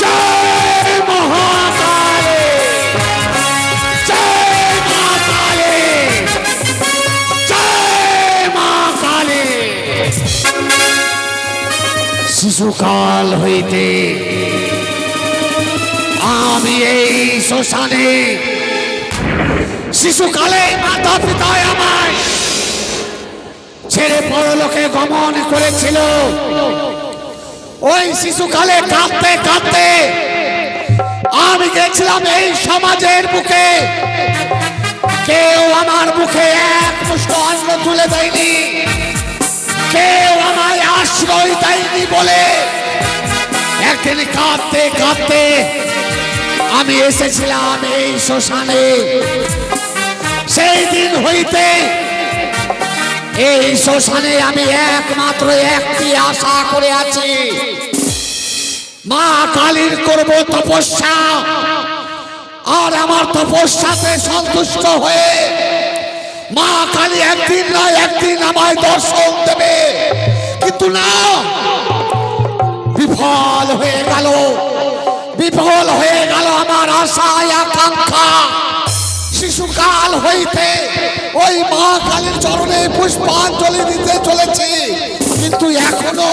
জয় মহাকালী, জয় মা কালী, জয় মা কালী। শিশুকাল হইতে আমি এই শ্মশানে, শিশুকালে মাতা পিতায় আমায় ছেড়ে পরলোকে গমন করেছিল। ওই শিশুকালে কাঁদতে কাঁদতে আমি গেছিলাম এই সমাজের বুকে। কেউ আমার মুখে এক মুষ্ঠ অন্ন তুলে দেয়নি, কেউ আমায় আশ্রয় দেয়নি বলে একদিন কাঁদতে কাঁদতে আমি এসেছিলাম এই শ্মশানে। সেই দিন হইতে এই শ্মশানে আমি একমাত্র একটি আশা করে আছি, মা কালীর করব তপস্যা। আর আমার তপস্যাতে সন্তুষ্ট হয়ে মা কালী একদিন না একদিন আমায় দর্শন দেবে। কিন্তু না, বিফল হয়ে গেল, বিফল হয়ে গেল আমার আশা আকাঙ্ক্ষা। শিশুকাল হইতে ওই মা কালীর চরণে পুষ্পাঞ্জলি দিতে চলেছি, কিন্তু এখনো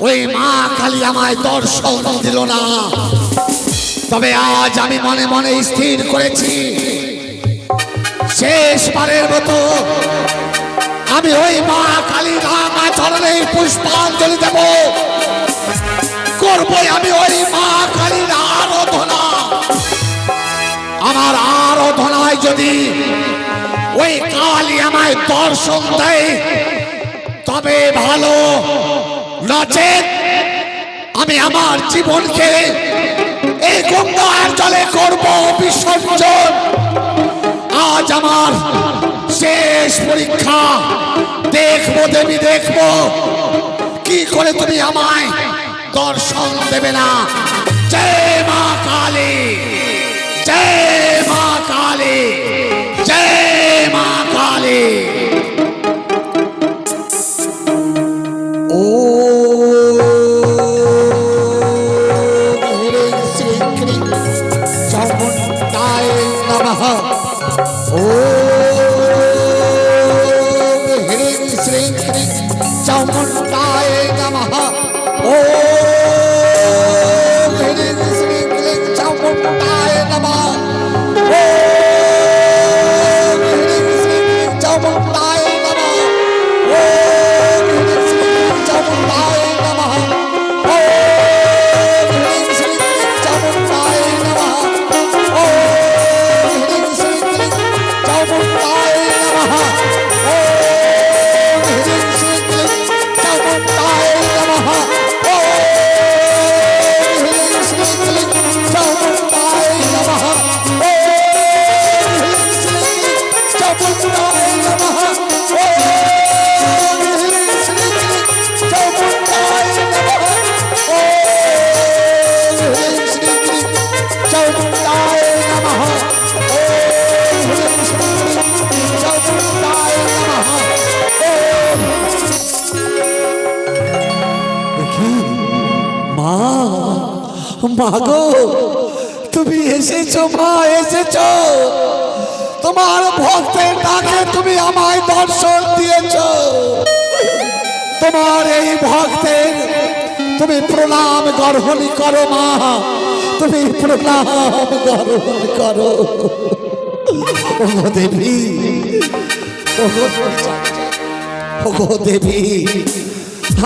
ওই মা কালী আমায় দর্শন দিল না। তবে আজ আমি মনে মনে স্থির করেছি, শেষবারের মতো আমি ওই মা কালীর রাঙা চরণে পুষ্পাঞ্জলি দেব। করবই আমি ওই মা কালীর আরাধনা। আমার আরাধনায় যদি ওই কালী আমায় দর্শন দেয় তবে ভালো, নচেৎ আমি আমার জীবনকে এই গঙ্গার জলে করব বিসর্জন। আজ আমার শেষ পরীক্ষা, দেখবো দেবী, দেখবো কি করে তুমি আমায় দর্শন দেবে না। জয় মা কালী, জয় মা কালী, জয় মা কালী। ও শ্রী চামুণ্ডায় নমঃ। ও শ্রী চামুণ্ডায় নমঃ। ও চামুণ্ডায় নমঃ। ও চামুণ্ডায় নমঃ। ও চামুণ্ডায় নমঃ। ও চামুণ্ডায় নমঃ। ও চামুণ্ডায় নমঃ। ও মাগো, তুমি এসেছো মা, এসেছো। তোমার ভক্তের ডাকে তুমি আমায় দর্শন দিয়েছো। তোমার এই ভক্তের তুমি প্রণাম গ্রহণ করো মা, তুমি প্রণাম গ্রহণ করো। ওগো দেবী, ওগো দেবী,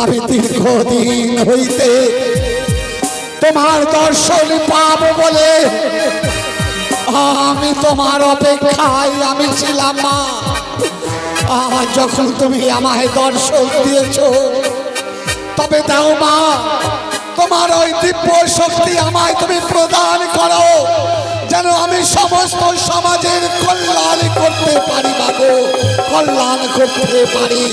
আমি দীর্ঘদিন হইতে তোমার দর্শন পাবো বলে আমি তোমার অপেক্ষায় আমি ছিলাম মা। আজ যখন তুমি আমায় দর্শন দিয়েছো তবে দাও মা, তোমার ওই দিব্য শক্তি আমায় তুমি প্রদান করো, যেন আমি সমস্ত সমাজের কল্যাণ করতে পারি মাগো, কল্যাণ করতে পারি।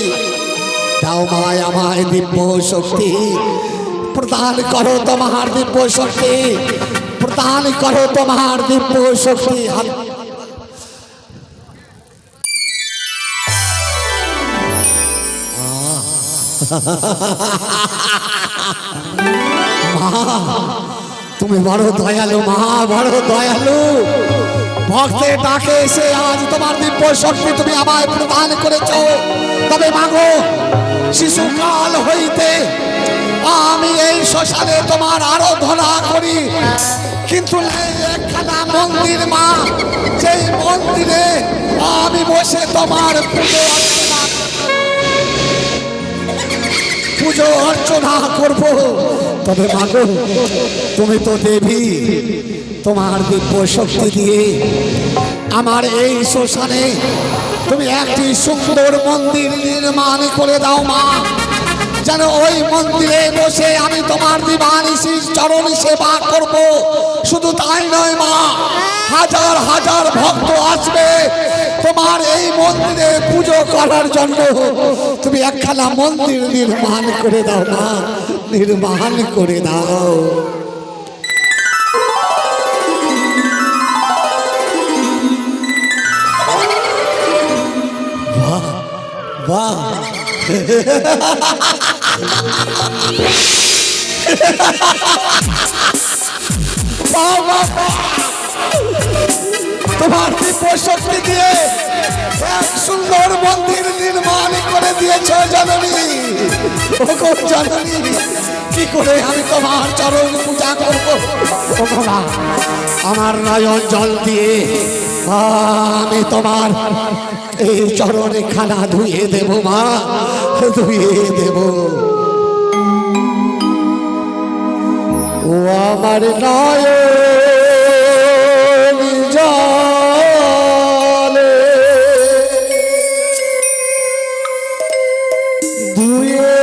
দাও মা আমায় দিব্য শক্তি প্রদান করো, তোমার দিব্য শক্তি প্রদান করো, তোমার দিব্য শক্তি। তুমি বড় দয়ালু মা, বড় দয়ালু। ভক্তের ডাকে এসে আজ তোমার দিব্য শক্তি তুমি আমায় প্রদান করেছ। তবে মাগো, শিশুকাল হইতে আমি এই শ্মশানে তোমার আরাধনা করি, কিন্তু একখানা মন্দির মা, যেই মন্দিরে আমি বসে তোমার পুজো অর্চনা করব। তবে মাগো, তুমি তো দেবী, তোমার দিব্য শক্তি দিয়ে আমার এই শ্মশানে তুমি একটি সুন্দর মন্দির নির্মাণ করে দাও মা, যেন ওই মন্দিরে বসে আমি তোমার দিবানিশির চরণ সেবা করব। শুধু তাই নয় মা, হাজার হাজার ভক্ত আসবে তোমার এই মন্দিরে পুজো করার জন্য। তুমি একখানা মন্দির নির্মাণ করে দাও মা, নির্মাণ করে দাও। বাহ বাহ, তোমার দিব্য শক্তি দিয়ে এক সুন্দর মন্দির নির্মাণ করে দিয়েছ জননী। ওগো জননী, কি করে আমি তোমার চরণ পূজা করব? আমার নয়ন জল দিয়ে আমি তোমার এই চরণে খানা ধুয়ে দেব মা, ধুয়ে দেব। ও আমার নয়ন জলে ধুয়ে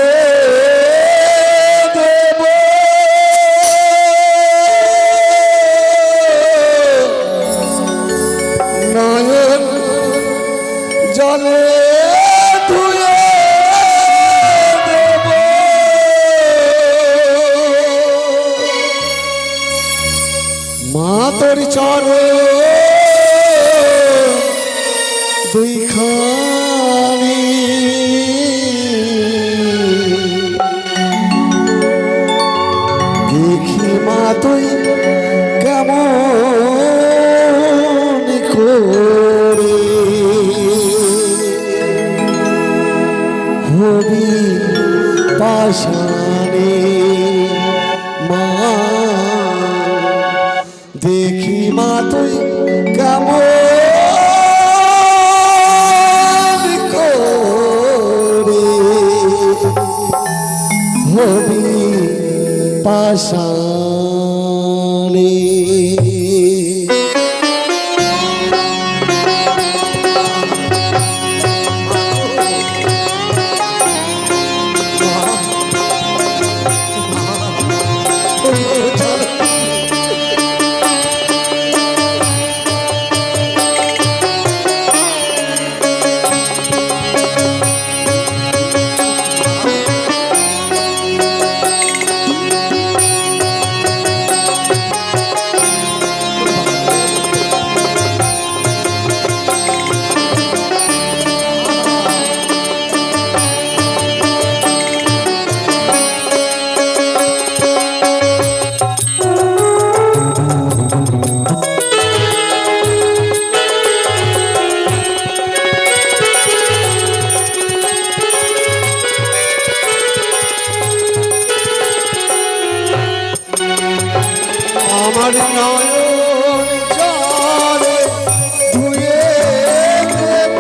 দেব, নয়ন জলে ধুয়ে দেব। মা তোর চরণ দুইখানি দেখি মা তুই কেমন করে হবি পাশানে মা, দেখি মা তুই কেমন করে হবি পাশানে। আমার নয়ন জলে ধুয়ে দেব,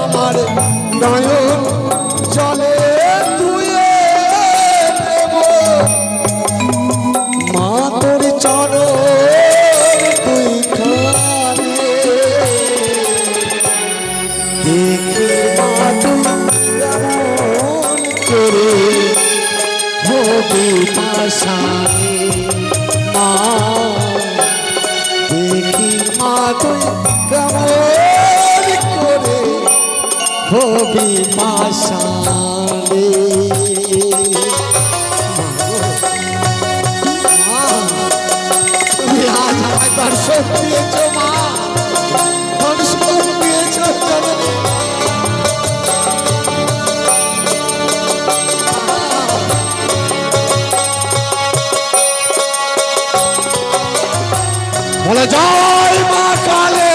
আমার নয়ন জলে ধুয়ে দেব। মা তোর চরণ দুইখানি দেখে মা তুই কেমন করে হবি পাশানে মা, দেখি মা তুই কেমন করে হবি পাশানে। তুমি আজ আমায় দর্শন দিয়েছ মা, দর্শন দিয়েছ জননী। বলে জয় মা কালী।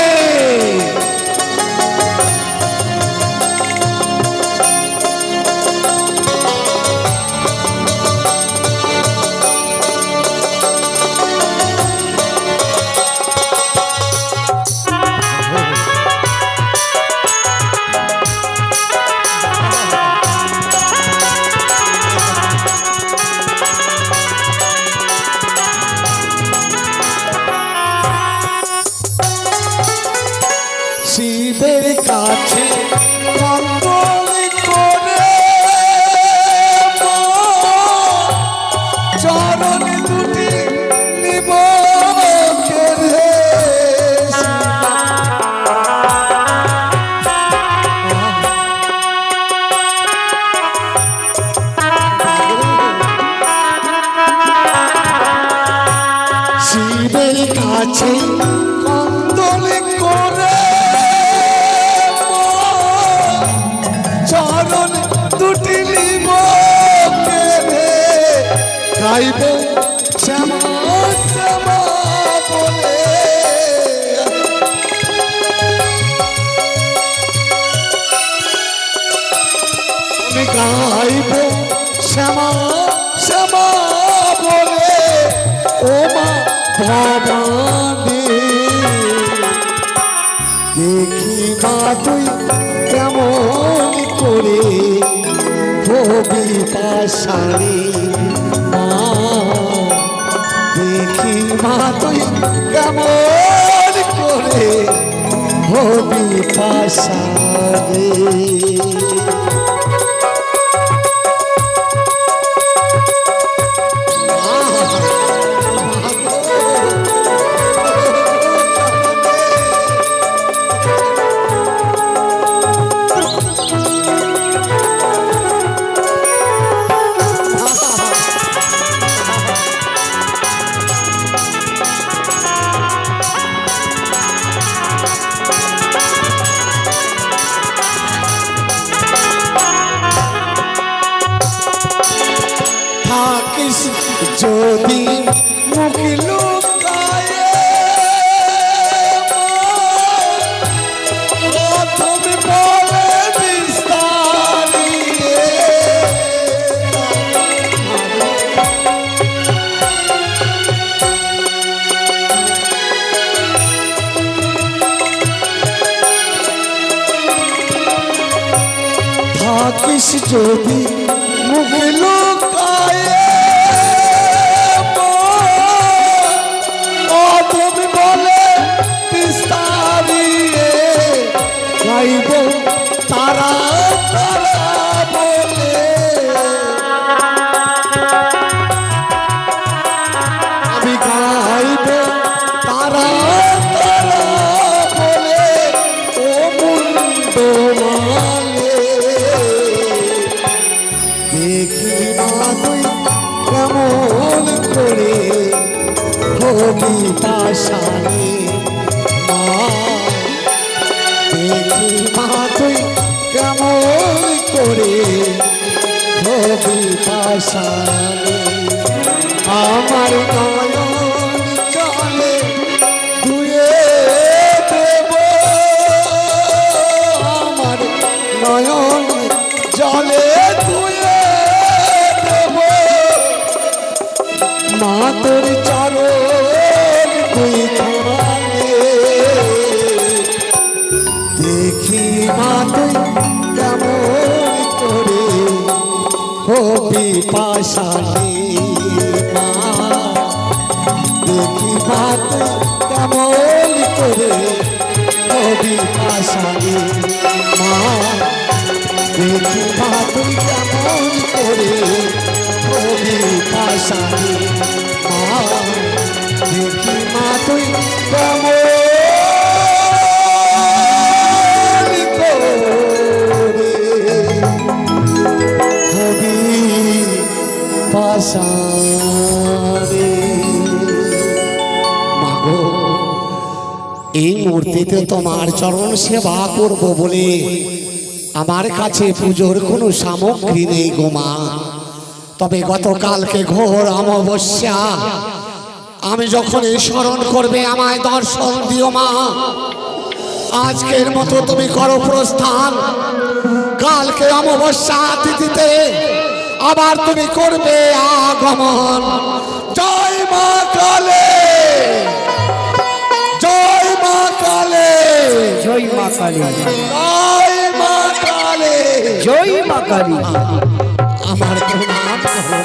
শিবের কাছে মঙ্গল করে চরণ দুটি নিব কেড়ে। শিবের কাছে কন্দল করে চরণ দুটি নিব কেড়ে। গাইব শ্যামা শ্যামা বলে। আমি গাইব শ্যামা শ্যামা বলে ও মা ভবানী। দেখি মা তুই কেমন করে হবি পাশানি মা। দেখি মা তুই কেমন করে হবি পাশানি। থাকিস যদি মুখ লুকায়ে তুমি বলে বিস্তারিয়ে। থাকিস যদি মুখ লুকায়ে তুমি বলে বিস্তারিয়ে। গাইব তারা তারা বলে। আমি গাইব তারা তারা বলে ও মুন্ড মালে। দেখি মা তুই কেমন করে হবি পাশানি মা। দেখি মা তুই কেমন করে হবি পাশানি। আমার নয়ন চলে ধুয়ে দেব। আমার নয়ন জলে ধুয়ে দেব মা তোর চরণ তুই খানে। দেখি মা তুই কেমন করে হবি পাশানি মা। দেখি মা তুই কেমন করে হবি পাশানি মা। দেখি মা তুই কেমন করে হবি পাশানি মা। দেখি মা তুই কেমন করে হবি পাশানি। মাগো এই মূর্তিতে তোমার চরণ সেবা করব বলে আমার কাছে পুজোর কোনো সামগ্রী নেই গো মা। তবে গতকালকে ঘোর অমাবস্যা আমি যখন এই স্মরণ করবে আমায় দর্শন দিও মা। আজকের মতো তুমি করো প্রস্থান, কালকে অমাবস্যা তিথিতে আবার তুমি করবে আগমন। জয় মা কালী, জয় মা কালী, জয় মা কালী, জয় মা কালী, জয় মা কালী। আমার প্রণাম করো।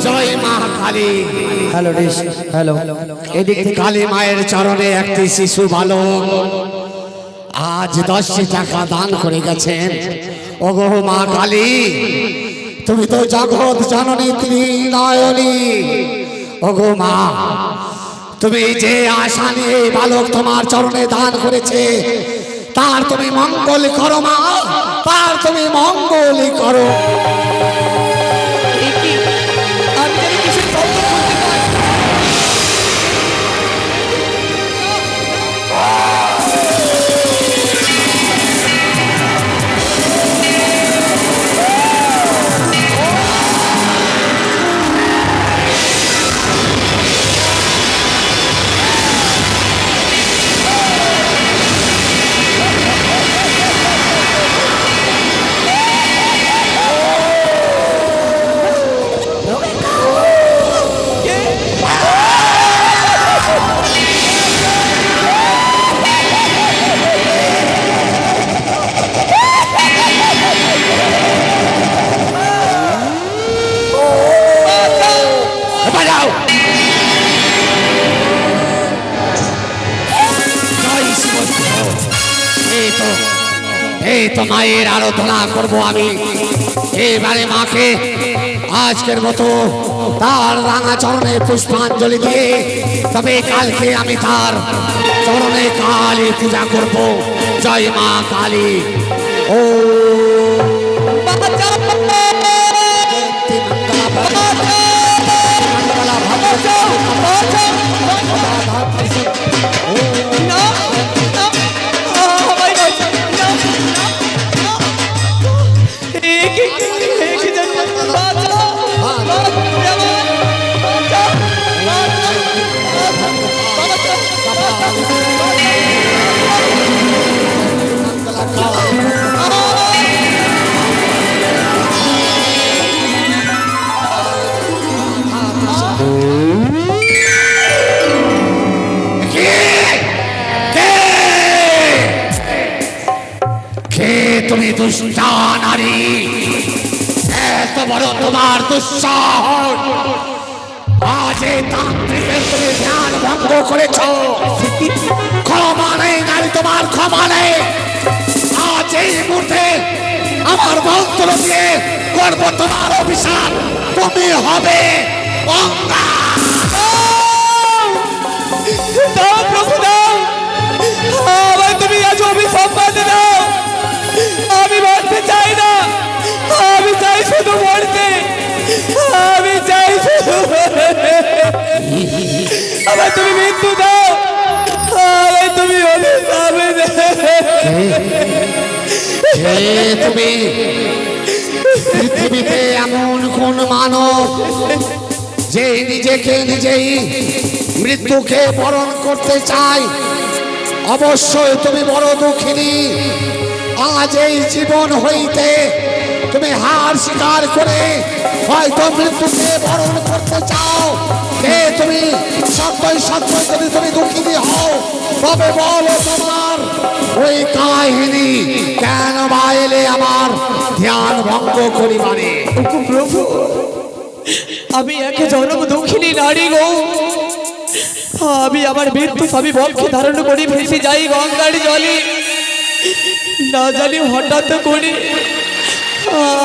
জয় মা কালী। Hello dish, hello. এদিক থেকে কালী মায়ের চরণে একটি শিশু বালক আজ 10 টাকা দান করে গেছেন। ওগো মা কালী, তুমি তো জগৎ জননী ত্রিনয়নী। ওগো মা, তুমি যে আশা নিয়ে এই বালক তোমার চরণে দান করেছে তার তুমি মঙ্গল করো মা, তার তুমি মঙ্গলই করো। এই তো মায়ের আরাধনা করব আমি এবারে মাকে আজকের মতো তার রাঙা চরণে পুষ্পাঞ্জলি দিয়ে তবে কালকে আমি তার চরণে কালী পূজা করব। জয় মা কালী। ও তুমি দুষ্টা নারী, এত বড় তোমার দুঃসাহস, আজ এই তান্ত্রিকের তুমি ধ্যান ভঙ্গ করেছ। ক্ষমা নেই নারী, তোমার ক্ষমা নেই। আজ এই মুহূর্তে আমার মন্ত্র দিয়ে করবো তোমার অভিশাপ, তুমি হবে অঙ্গা। প্রভু দাও, আমায় তুমি আজ অভিশাপ বাঁধে দাও। আমি বাঁচতে চাই না, আমি চাই শুধু মরতে, আমি চাই শুধু আমার তুমি মৃত্যু দাও, আমায় তুমি অভিশাপ তুমি পৃথিবীতে এমন কোন মানব যে নিজেকে নিজেই মৃত্যুকে বরণ করতে চায়? অবশ্যই তুমি বড় দুঃখিনী। আজ এই জীবন হইতে তুমি হার স্বীকার করে হয়তো মৃত্যুকে বরণ করতে চাও। তুমি সত্যই সত্যই যদি তুমি দুঃখিনী হও তবে বলো তোমার ওই কাহিনী কেন বা এলে আমার ধ্যান ভঙ্গ করিবারে? প্রভু, আমি এক জনম দুঃখিনী নারী গো। আমি আমার মৃত্যু স্বামী বক্ষে ধারণ করি ভেসে যাই গঙ্গার জলে। না জানি হঠাৎ করে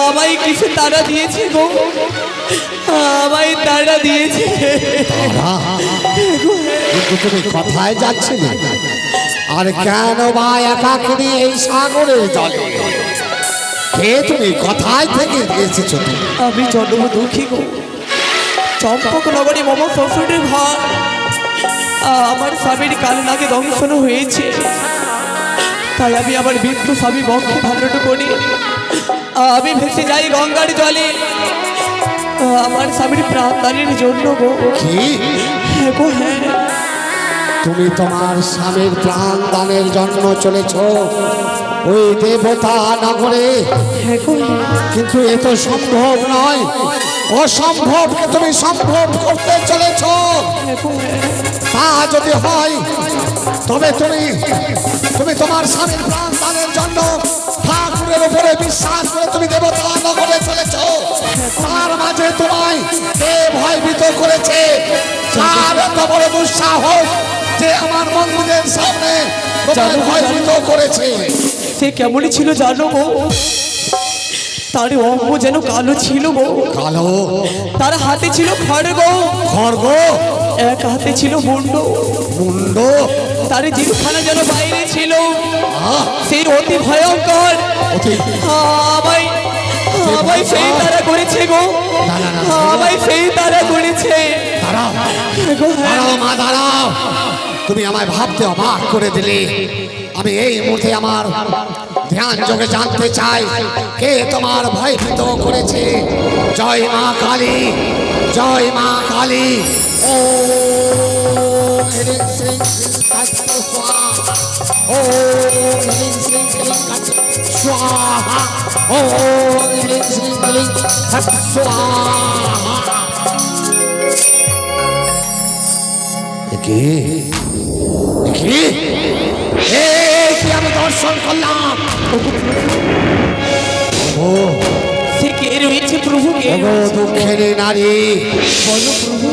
আমায় কিছু তারা দিয়েছে গো, আমায় তারা দিয়েছে। তুমি কোথায় যাচ্ছিলে? আর কেন বা একাকিনী এই সাগরের জলে? কে তুমি? কোথায় থেকে এসেছো তুমি? আমি জন্ম দুঃখী গো। চম্পক নগরী মম শ্বশুরের ঘর। আমার স্বামীর কাল নাগে দংশন হয়েছে, তাই আমি আমার মৃত্যু স্বামী বক্ষে ধারণ করি। আমি ভেসে যাই গঙ্গার জলে আমার স্বামীর প্রাণদানের জন্য গো। কি? হ্যাঁ গো হ্যাঁ। তুমি তোমার স্বামীর প্রাণ দানের জন্য চলেছ ওই দেবতা নগরে? হ্যাঁ গো হ্যাঁ। কিন্তু এ তো সম্ভব নয়, অসম্ভবকে তুমি সম্ভব করতে চলেছ। হ্যাঁ গো হ্যাঁ। তা যদি হয় তবে তুমি তোমার স্বামীর প্রাণ দানের জন্য ঠাকুরের উপরে বিশ্বাস করে তুমি দেবতা নগরে চলেছ। তার মাঝে তোমায় কে ভয়ভীত করেছে? কার এত বড় দুঃসাহস যে আমার মন্দিরের সামনে তোমায় ভয়ভীত করেছে? সে কেমনই ছিল জানো গো? তার অঙ্গ যেন কালো ছিল গো। কালো? তার হাতে ছিল খড়গ, খড়গ? এক হাতে ছিল মুন্ড। মুন্ড? তার জিভখানা যেন বাইরে ছিল। আহ! সেই অতি ভয়ঙ্কর। অতি- আমায় আমায় সেই তারা করেছে গো। না, না, না। আমায় সেই তারা করেছে। দাঁড়াও, গো হ্যাঁ। দাঁড়াও মা, দাঁড়াও। তুমি আমায় ভাবতে অবাক করে দিলে। আমি এই মুহূর্তে আমার ধ্যান যোগে জানতে চাই কে তোমার ভয়ভীত করেছে। জয় মা কালী, জয় মা কালী। ও হ্রিং শ্রীং শ্রীং কাচ্চ স্বাহা। ও হ্রিং শ্রীং শ্রীং কাচ্চ স্বাহা। ও হ্রিং শ্রীং শ্রীং কাচ্চ স্বাহা। কি কি কি আমি দর্শন করলাম? ও সে কে রয়েছে প্রভু? কে ওগো দুঃখের নারী, বলো প্রভু।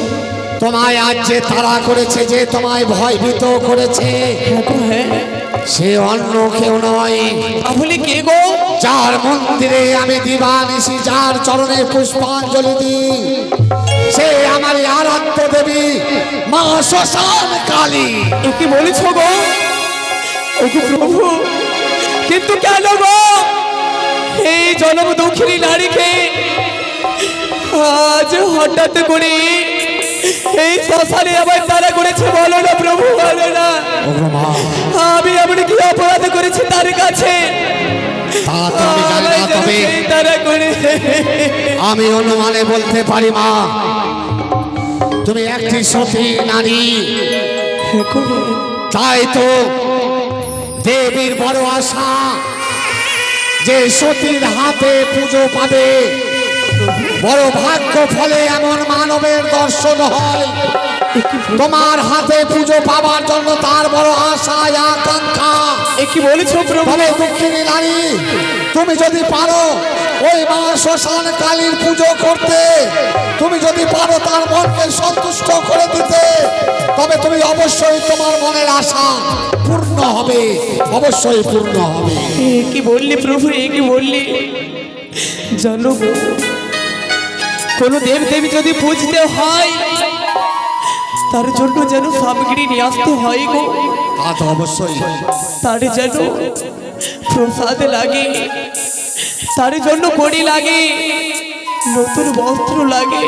তোমায় আজ যে তারা করেছে, যে তোমায় ভয়ভীত করেছে, হ্যাঁ গো হ্যাঁ। সে অন্য কেউ নয়। তাহলে কে গো? যার মন্দিরে আমি দিবানিশি যার চরণে পুষ্পাঞ্জলি দিই, সে আমার আরাধ্য দেবী মা শ্মশান কালী। এ কি বলেছ গো? ওগো প্রভু, কিন্তু কেন গো এই জনম দুঃখিনী নারীকে আজ হঠাৎ করে এই শ্মশানে আবার তারা করেছে? বলো না প্রভু, বলো না। ওগো মা, আমি এমন কি অপরাধ করেছি তার কাছে? তা তো আমি জানি না, তবে তারা করে আমি অনুমানে বলতে পারি মা, তুমি একটি সতী নারী। তাই তো দেবীর বড় আশা যে সতীর হাতে পুজো পাবে। বড় ভাগ্য ফলে এমন মানবের দর্শন হয়। তোমার হাতে পুজো পাবার জন্য তার বড় আশা আকাঙ্ক্ষা। এ কি বলেছো প্রভু? তবে দুঃখিনী নারী, তুমি যদি পারো ওই মা শ্মশান কালীর পুজো করতে, তুমি যদি পারো তার মনকে সন্তুষ্ট করে দিতে, তবে তুমি অবশ্যই তোমার মনের আশা পূর্ণ হবে, অবশ্যই পূর্ণ হবে। এ কি বললি প্রভু? এ কি বললি? জানো গো, কোনো দেব দেবী যদি পুজতে হয় তার জন্য যেন সামগ্রী নিয়ে আসতে হয় গো। তা তো অবশ্যই। তার যেন প্রসাদ লাগে, তার জন্য কড়ি লাগে, নতুন বস্ত্র লাগে।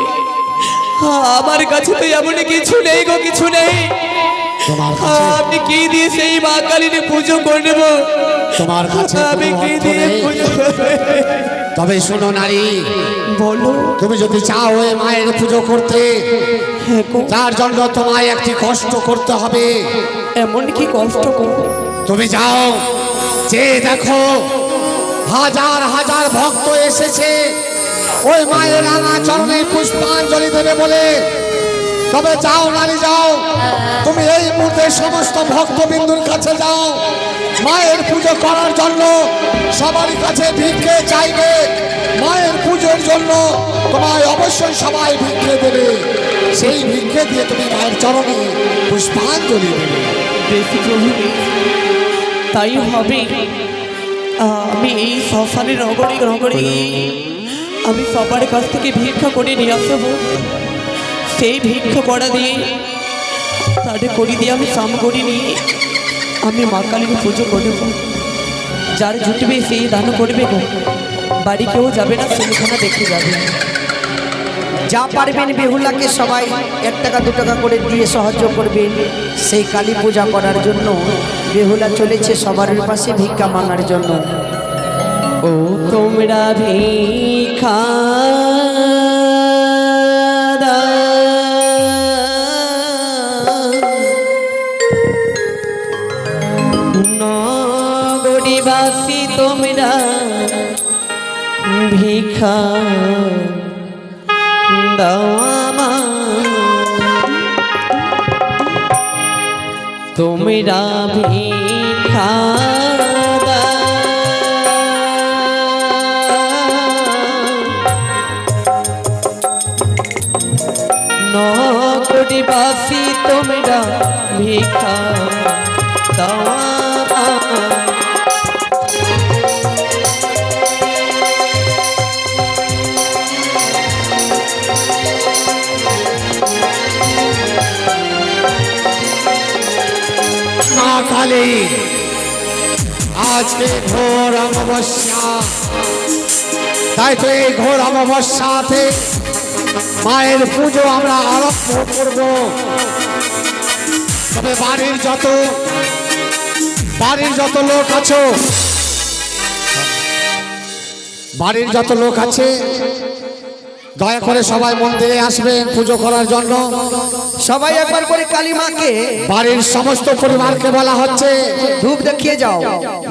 আমার কাছে তো এমন কিছু নেই গো, কিছু নেই। তোমার কাছে আমি কি দিয়ে সেই মা কালীর পুজো করব? তোমার কাছে আমি কোনো কি অর্থ দিয়ে নেই। পুজো করব? তবে শোনো নারী, বলো। তুমি যদি চাও ওই মায়ের পুজো করতে, হ্যাঁ গো। তার জন্য তোমায় একটি কষ্ট করতে হবে। এমন কি কষ্ট করব? তুমি যাও, যে দেখো হাজার হাজার ভক্ত এসেছে ওই মায়ের রাঙা চরণে পুষ্পাঞ্জলি দেবে বলে। তবে যাও নারী, যাও, তুমি এই মুহূর্তে সমস্ত ভক্তবিন্দুর কাছে যাও। মায়ের পুজো করার জন্য সবার কাছে ভিক্ষে চাইবে। মায়ের পুজোর জন্য তোমায় অবশ্যই সবাই ভিক্ষে দেবে। সেই ভিক্ষে দিয়ে তুমি মায়ের চরণে পুষ্পাঞ্জলি দেবে। বেশি প্রভু তাই হবে। আমি এই শ্মশানের নগরী নগরী আমি সবার কাছ থেকে ভিক্ষা করে নিয়ে আসবো। সেই ভিক্ষা করা দিয়ে তাদের করি দিয়ে আমি সাম করি নিয়ে আমি মা কালীকে পুজো করব। যার জুটবে সেই দান করবে গো, বাড়ি কেউ যাবে না, সেইখানে দেখে যাবে। যা পারবেন বেহুলাকে সবাই 1 টাকা 2 টাকা করে দিয়ে সাহায্য করবেন। সেই কালী পূজা করার জন্য বেহুলা চলেছে সবার পাশে ভিক্ষা মাঙার জন্য। ও তোমরা ভিক্ষা নগরীবাসী তোমরা ভিক্ষা দাও তোমরা ভিক্ষা নগরীবাসী তোমরা ভিক্ষা দাও মা কালী, আজকে ঘোর অমাবস্যা, তাই তো এই ঘোর অমাবস্যাতে মায়ের পুজো আমরা আরম্ভ করব। তবে বাড়ির যত লোক আছো, বাড়ির যত লোক আছে দয়া করে সবাই মন্দিরে আসবেন পুজো করার জন্য। সবাই একবার করে কালী মাকে বাড়ির সমস্ত পরিবারকে বলা হচ্ছে ধূপ দেখিয়ে যাও।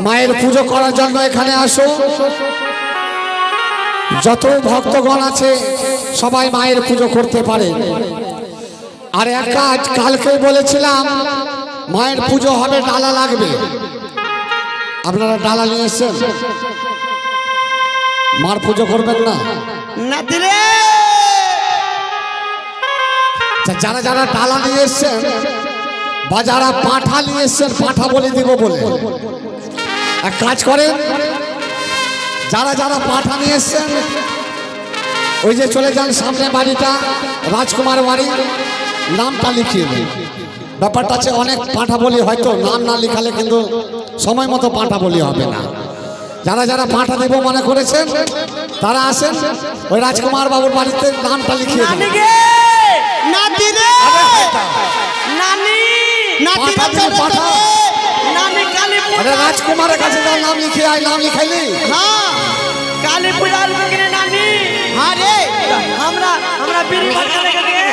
মায়ের পুজো করার জন্য এখানে আসো। যত ভক্তগণ আছে সবাই মায়ের পুজো করতে পারে। আর এক কাজ কালকে বলেছিলাম, মায়ের পুজো হবে, ডালা লাগবে। আপনারা ডালা নিয়ে এসছেন? মার পুজো করবেন না? না দিলে যারা যারা ডালা নিয়ে এসছেন বা যারা পাঁঠা নিয়ে এসছেন, পাঁঠা বলে দিব বলে এক কাজ করেন, যারা যারা পাঁঠা নিয়ে এসছেন ওই যে চলে যান সামনে বাড়িটা, রাজকুমার বাড়ি, নামটা লিখিয়ে দিন। ব্যাপারটা আছে অনেক পাঁঠা বলি, হয়তো নাম না লিখালে কিন্তু সময় মতো পাঁঠা বলি হবে না। যারা যারা পাঁঠা দেব মনে করেছেন তারা আসেন, ওই রাজকুমার বাবুর বাড়িতে নামটা লিখিয়ে দিন। নাতি রে নানি, নাতি পাঁঠা দিন, পাঁঠা। নানি কালী আরে রাজকুমারের কাছে তার নাম লিখে আয়, নাম লিখাইলি? হ্যাঁ কালী পূজার বিকেলে নানি। আরে আমরা বিড়ি ভাটকা লেগে দিয়ে,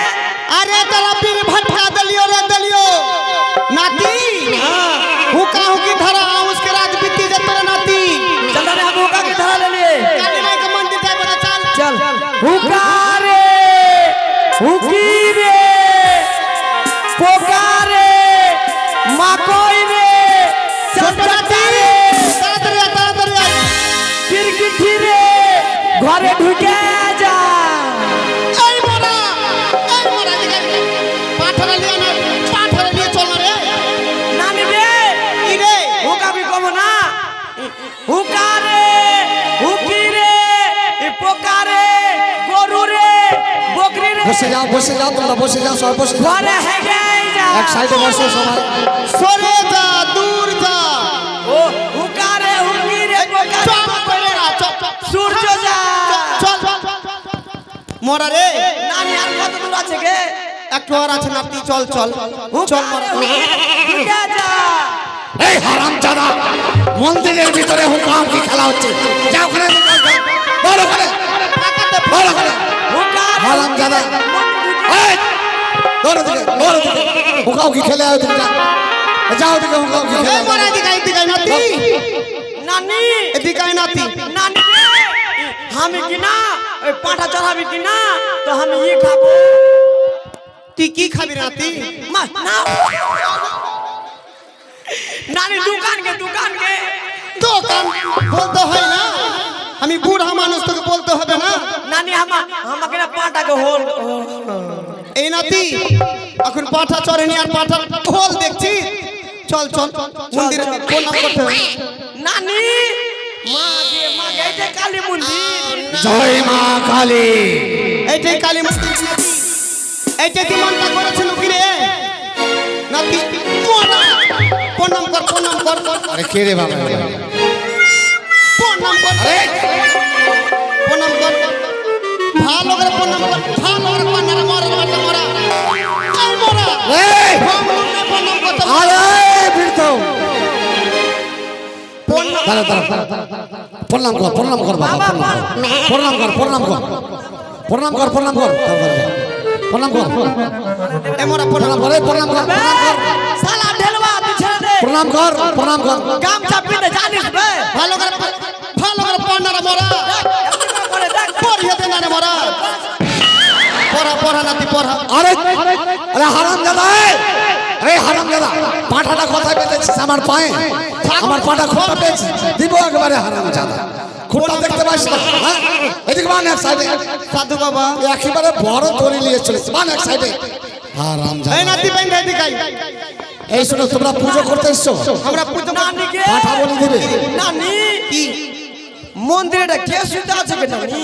আরে তোরা বিড়ি ভাটকা দলিও রে দলিও नाती हुका हुकी धरा उसके रात बीती जब तेरा नाती चल रे हम हुका की धरा ले लिए काली माई का मंदिर जाए बड़ा चल हुका रे हुकी रे पोका रे माकोई रे सजती रे ताड़ाताड़ी किरकिटी रे घरे ढुके जा এই মোরা দিকে পাথরে লিয়ে না পাথরে লিয়ে চল রে नानी रे ই রে हुका भी कम ना हुका रे हुकी रे पोका रे गोरु रे बकरी रे বসে যাও তোমরা বসে যাও, সবাই বসে যাও। घरे है जा এক সাইডে বসো সবাই। সরে যা দূর যা ओ हुका रे हुकी रे पोका रे চল কইরা চল সূর্য যা চল মোরা রে नानी আর কত দূর আছে গে একটু আর আছে নাতি চল চল চল মোরা ঢুকে যা এই হারামজাদা, মন্দিরের ভিতরে হুকাম কি খেলা হচ্ছে? যাও ওখানে, বলো ওখানে, বলো ওখানে। हुका হারামজাদা, এই ধরো দিকে হুকাম কি খেলে আয় তুমি, যাও দিকে হুকাম কি খেলে এই মোরা দিকে নাতি नानी এদিকে আয় নাতি नानी रे हम की ना पाठा चढ़ाबी की ना तो हम ये खाबो তুই কি খাবি নাতি मा ना नानी दुकान के দোকান বলতে হয় না আমি বুড়া মানুষ তোকে বলতে হবে না नानी हम के ना पाटा के होल এই নাতি এখন পাঠা চড়েনি আর পাঠা হোল দেখছি চল চল মন্দিরে প্রণাম করতে হবে नानी माँ गए काली मंदिर জয় মা কালী। এইটাই কালী মন্দির নাতি এইটাই কি মনটা করেছিল কি রে প্রণাম কর প্রণাম কর আরে কে রে বাবা প্রণাম কর প্রণাম কর ভালো করে প্রণাম কর ভালো করে পান্নারা মরা মরা এই মরা এই প্রণাম করতে আরে বৃদ্ধ দাঁড়া দাঁড়া প্রণাম কর বাবা প্রণাম কর প্রণাম কর প্রণাম কর প্রণাম কর প্রণাম কর এই মরা প্রণাম কর প্রণাম কর শালা ঢেলবা তুই ছেড়ে দে প্রণাম কর গামছা পিনে জানিস বে ভালো করে পান্নারা মরা পড়িয়ে দে না রে মরা পড়া নাতি পড়া আরে হারামজাদা এই হারামজাদা পাঁঠাটা কোথায় পেতেছিস আমার পায়ে আমার পাটা খোঁটা পেয়েছি দিব একবারে হারামজাদা খুঁটা দেখতে পাইস না হ্যাঁ এদিকে মান এক সাইডে সাধু বাবা একেবারে বড় দড়ি নিয়ে চলেছে মান এক সাইডে হারামজাদা এই নাতি বাইন এদিকে আই এই শোনো তোমরা পুজো করতে এসছো আমরা পুজো নানিকে পাঁঠা বলি দিবে নানি কি মন্দিরটা কে শুতে আছে কে নানি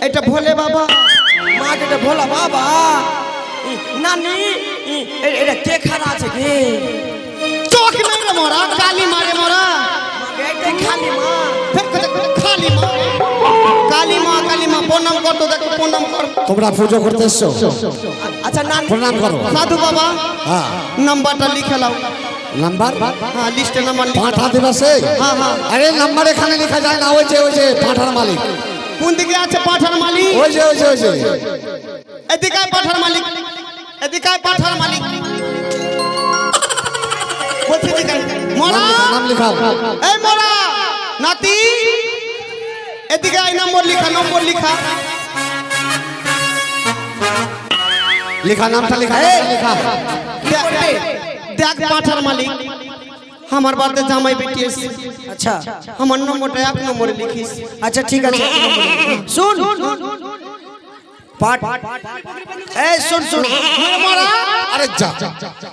এটা ভোলে বাবা মা এটা ভোলা বাবা নানি এটা কে খারা আছে কে চোখ নাই রে মোরা কালি মারে মোরা এটা খালি মা খালি মা প্রণাম কর তো দেখো প্রণাম কর তোমরা পুজো করতে এসছো আচ্ছা নানি প্রণাম করো সাধু বাবা হ্যাঁ নাম্বারটা লিখে লাও নাম্বার হ্যাঁ লিস্টে নাম্বার লিখে পাঁঠা দিবসে হ্যাঁ হ্যাঁ আরে নাম্বার এখানে লেখা যায় না ওই যে পাঁঠার মালিক কোন দিকে আছে পাঠার মালিক ওই যে এদিকে পাঠার মালিক এদিকে পাঠার মালিক বলছি দিকে মোরা নাম লিখাও এই মোরা নাতি এদিকে এই নম্বর লিখা নামটা লেখা দেখ পাঠার মালিক আমার বাড়িতে জামাই বেটি এসে আচ্ছা আমার নম্বরটা 1 নম্বরে লিখিস আচ্ছা ঠিক আছে শুন পাঠ এই শুন মোরা আরে যা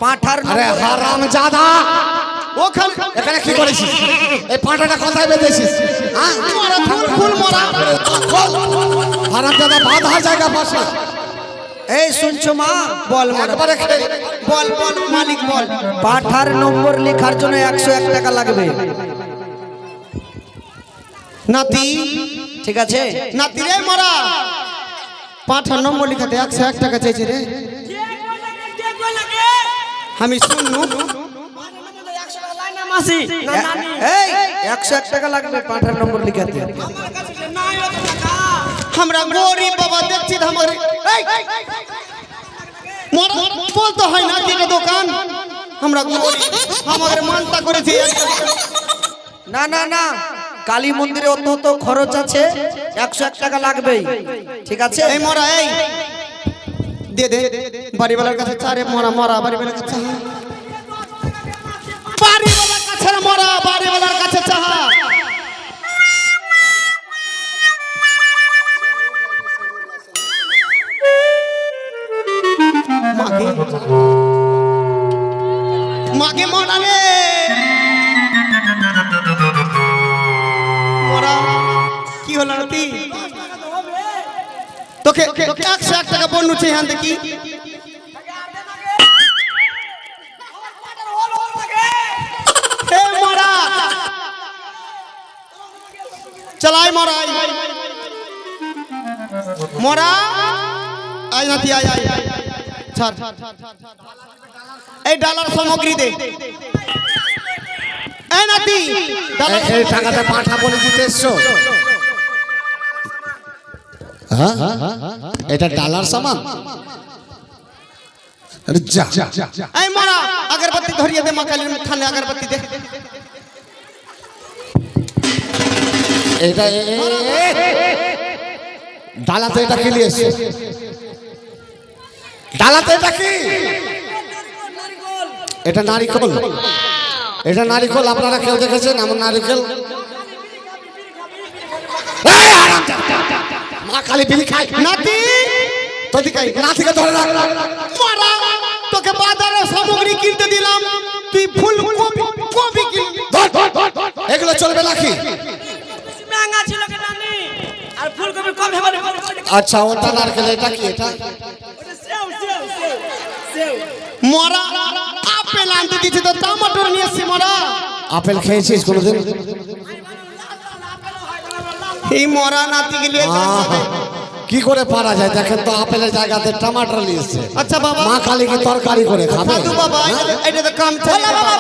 পাঠার আরে হারামজাদা ওখানে এখানে কি করেছিস এই পাঁঠাটা কোথায় বেঁধেছিস হ্যাঁ মোরা ফুল মোরা হারামজাদা বাধা জায়গা পাশে এই শুনছো মা বল একবারে বল মালিক বল পাঠার নম্বর লেখার জন্য 101 টাকা লাগবে নাতি ঠিক আছে নাতি রে মোরা পাঠার নম্বর লিখাতে 101 টাকা চাইছে রে আমি শুননু এই 101 টাকা লাগবে পাঠার নম্বর লেখাতে আমরা গরিব বাবা দেখছি আমাদের বলতে হয় না যেটা দোকান আমরা গরিব আমাদের মানতা করেছি না কালী মন্দিরে অত খরচ আছে 101 টাকা লাগবেই ঠিক আছে এই মরা এই দে বাড়িওয়ালার কাছে চারে মরা বাড়িওয়ালার কাছে বাড়িওয়ালার কাছে মরা বাড়িওয়ালার কাছে চাহা মাকে মরা রে মরা কি হলো নাতি তোকে 101 টাকা বন্নু চাই হান দেখি এ মরা চলাই মরা মরা আয় নাতি আয় ছাড় এই ডালার সামগ্রী দে এই নাতি এই টাকাটা পাঁঠা বলে দিতে এসছো হ্যাঁ এটা ডালার সামান আরে যা এই মরা আগরবাতি ধরিয়ে দে মা কালীর থানে আগরবাতি দে এটা ডালাতে এটা কি নিয়েছে ডালাতে এটা কি এটা নারিকেল আপনারা কেউ দেখেছেন আমার নারিকেল মা কালী বিড়ি খায় নাতি তোদিকে নাতিকে ধরে রাখ মরা তোকে বাজারে সামগ্রী কিনতে দিলাম তুই ফুল কপি কিন এগুলো চলবে নাকি মাঙ্গা ছিল কে নানি আর ফুলকপি কম হবে আচ্ছা ওটা নারকেল এটা কি এটা মরা আপেল আপেল আনতে দিয়েছি তো টমেটোর নিয়ে এসছি মরা। আপেল খেয়েছিস কোনোদিন? এই মরা নাতিকে নিয়ে আহা, কি করে পারা যায় দেখেন তো, আপেলের জায়গাতে টমাটো নিয়েছে। আচ্ছা বাবা, মা কালী কি তরকারি করে খাবে? সাধু বাবা, এটা তো কাম চলে বাবা।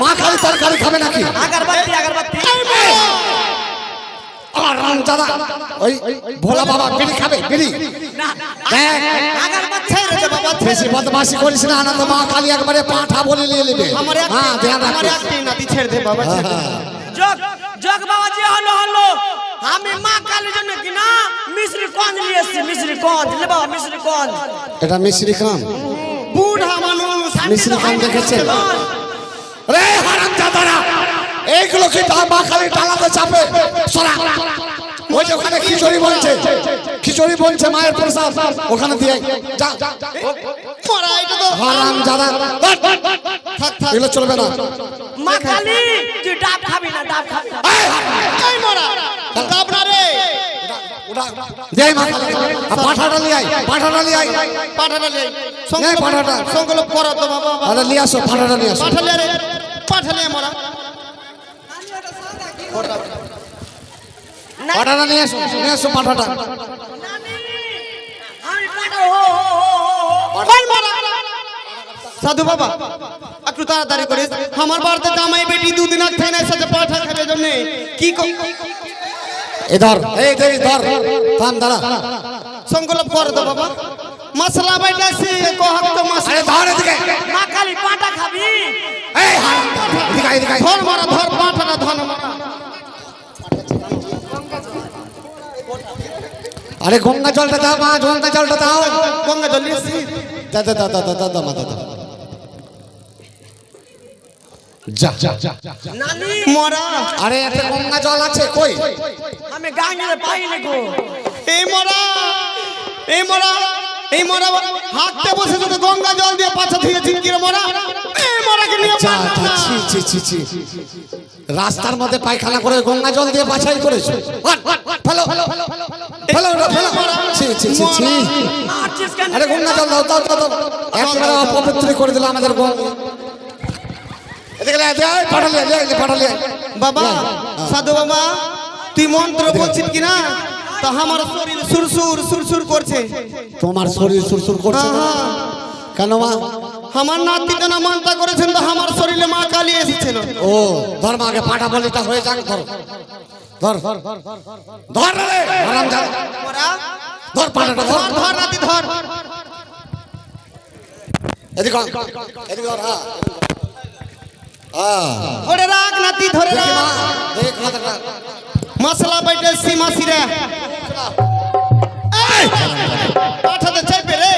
মা কালী তরকারি খাবে নাকি? আগরবাতি আগরবাতি। দাদা ওই ভোলা বাবা বিড়ি খাবে, বিড়ি দেখ, আগরবাতি ছেড়ে দে বাবা। বেশি বদমাশি করিস না, না তো মা কালী একবারে পাঁঠা বলে নিয়ে নেবে। আমার হ্যাঁ ধ্যান আমার রাখিস। একটাই নাতি, ছেড়ে দে বাবা, ছেড়ে দে। জগ জগ বাবা জি, হলো হলো, আমি মা কালীর জন্য কিনা মিশ্রি কঞ্জ নিয়ে এসেছি, মিশ্রি কঞ্জ লে বাবা, মিশ্রি কঞ্জ। এটা মিশ্রি খান, বুড়া মানুষ। মিশ্রি খান দেখেছেন? রে হারাম জাদারা, এইগুলো কি মা কালী টালাতে চাপে? সরা, ওই যে ওখানে খিচুড়ি বলছে, খিচুড়ি বলছে মায়ের প্রসাদ, ওখানে দিয়ে যা। মরা এটা তো হারাম জাদা, থাক থাক। এগুলো চলবে না। মা কালী তুই ডাব খাবি না, ডাব খাবি না। এই মরা কাবনা রে। দে মা কালী, পাঠাটা নিয়ে আয়, পাঠাটা নিয়ে আয়, পাঠাটা লে এই পাঠাটা। সংকল্প করো তো বাবা। আরে নিয়ে আসো, পাঠাটা নিয়ে আসো। পাঠালে রে, পাঠালে মরা। পাঠাটা নিয়ে আসো, নিয়ে আসো পাঠাটা। আমি পাঠাও, হো হো হো হো। ওই মরা। সাধু বাবা একটু তাড়াতাড়ি করিস, আমার বাড়িতে জামাই বেটি দুদিন আগে থেকে এসেছে পাঠা খাবে জন্য। কি এ ধর, এই দে ধর, থাম দাঁড়া। সংকল্প করো তো বাবা। মশলা বাইটাছি কোহাক তো আরে মশলা। ধর এদিকে, মা কালী পাটা খাবি? এই হারাম, এদিকে আয়, এদিকে আয়। ধর মারা, ধর পাঠাটা ধর মারা। আরে গঙ্গা জলটা দাও মা, গঙ্গা জলটা দাও। গঙ্গা জল নিয়েছি। দা দা দা দা দা দা মা, দা দা। যা যা যা। নানি মরা আরে এতে গঙ্গা জল আছে কই? আমি গাঙ্গে পাইনি গো। এই মরা, এই মরা, এই মরা হাততে বসে যদি গঙ্গা জল দিয়ে পাছা ধুয়েছি কি রে মরা। এই মরাকে নিয়ে যা যা, ছি ছি ছি ছি। রাস্তার মধ্যে পায়খানা করে গঙ্গা জল দিয়ে বাছাই করেছো। ফেলো ফেলো ফেলো ওটা, ফেলো। ছি ছি ছি ছি। মারছিস কেন? আরে গঙ্গা জল দাও, দাও দাও দাও। একেবারে অপবিত্র করে দিল আমাদের গঙ্গা। এদিকে লে, দে, পাঠালে লে, পাঠালে। বাবা সাধু বাবা, তুই মন্ত্র বলছিস কি না? তা আমার শরীর সুরসুর সুরসুর করছে। তোমার শরীর সুরসুর করছে না? কেন মা? আমার নাতিটা না মানতা করেছেন তো আমার শরীরে মা কালী এসেছিল। ও ধর মা, আগে পাঠা বলিটা হয়ে যাক। ধর ধর ধর রে হারাম যা, মরা ধর পাঠাটা ধর। ধর ধর নাতি ধর। এদিকে আয়, এদিকে ধর। হ্যাঁ হ্যাঁ, ধরে রাখ নাতি, ধরে দেখি রাখ। মা, দেখ মাথাটা। মশলা বাইটে সীমাসিরা পাঠাতে চাইবে রে।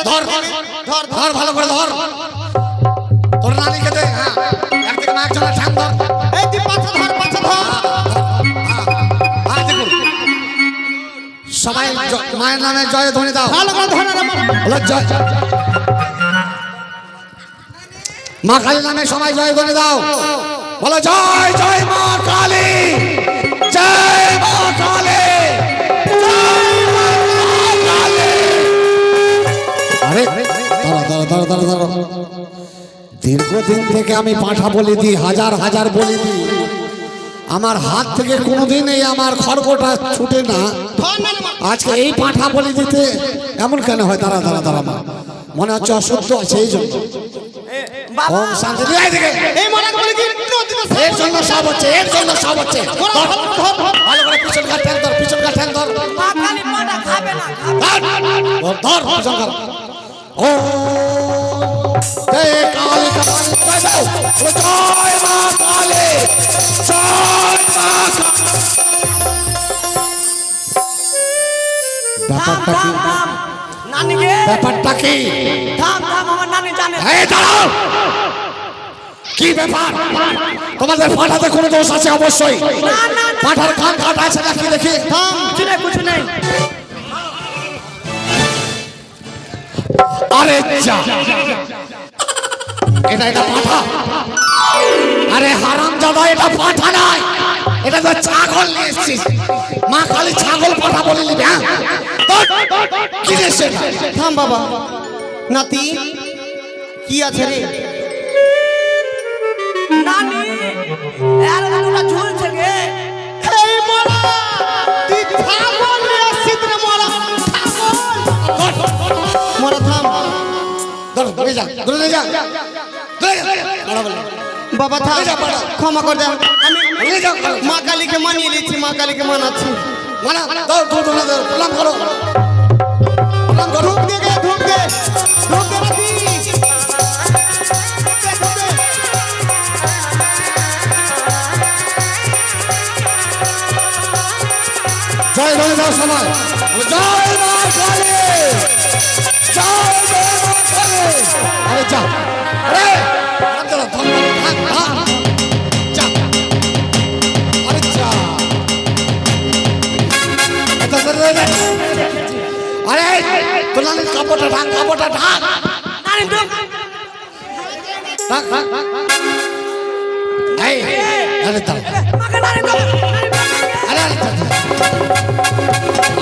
ধর ধর ধর ধর, ভালো করে ধর। তোর নানিকে দে। হ্যাঁ, একদিকে মা, একজনের ঠ্যাং ধর। এই তুই পাছা ধর, পাছা ধর। হ্যাঁ দেখুন, সবাই মায়ের নামে জয় ধ্বনি দাও। ভালো করে ধর রে মরা। বলো জয়। মা কালী নামে সবাই জয় ধ্বনি দাও। বলো জয় জয় মা কালী, জয় মা কালী, জয় মা কালী। আরে দাঁড়া দাঁড়া দাঁড়া দাঁড়া দাঁড়া। দীর্ঘদিন থেকে আমি পাঁঠা বলি দিই, হাজার হাজার বলি দিই। আমার হাত থেকে কোনোদিন এই আমার খড়গটা ছুটে না। ধর না রে মরা। আজকে এই পাঁঠা বলি দিতে এমন কেন হয়? দাঁড়া দাঁড়া দাঁড়া মা, মনে হচ্ছে অশুদ্ধ আছে এই জন্য। বাবা ওম শান্তি। এই দিকে, এই মরাকে বলে কি নদীতে এর জন্য সব হচ্ছে, এর জন্য সব হচ্ছে। মরা, ধর, ভালো করে ধর, ধর। ভালো করে পিছন ঘাট ঠ্যাং ধর, পিছন ঘাট ঠ্যাং ধর। মা কালী পাটা খাবে না, খাবে ধর, ধর, পিছন ঘাট। ও জয় কালী কালী, জয় দাও। বলো, জয় মা কালী, জয় মা কালী। থাম ব্যাপারটা কি? থাম থাম নানিকে ব্যাপারটা কি? থাম থাম, আমার নানি জানে। এই দাঁড়াও, কি ব্যাপার? তোমাদের পাঠাতে কোনো দোষ আছে? অবশ্যই। না, না। পাঠার কান কাটা আছে নাকি দেখি? কিছু নেই, কিছু নেই। আরে যা, এটা এটা পাঠা। আরে হারাম জাদা, এটা পাঠা নয়, এটা তো ছাগল নিয়ে এসছিস। মা কালী ছাগল পাঠা বলে নিবি? হ্যাঁ, ধর, কি রে সেটা? থাম বাবা। নাতি কি আছে রে? নানি এর দুটো ঝুলছে গে এই মরা তুই ছাগল নিয়ে আসছিস রে মরা ছাগল মরা থাম ধর ধরে যা ধরে যা ধরে যা বড় বলে বাবা থাম ক্ষমা করে দে আমি ধরে যা মা কালীকে মানিয়ে নিয়েছি মা কালীকে মানাচ্ছি মানা দাও তো তো প্রণাম করো প্রণাম করো ধূপ দে গে ধূপ দে ধূপ দে নাকি জয় হয়ে যাও সবাই জয় মা কালী জয় মা কালী আরে যা আরে আরে ধন ভাগ যা আরে যা এটা ধরে আরে তোলালে কাপড়টা ঢাক নানি তো ঢাক এই আরে দাও মাকে নানি তো আরে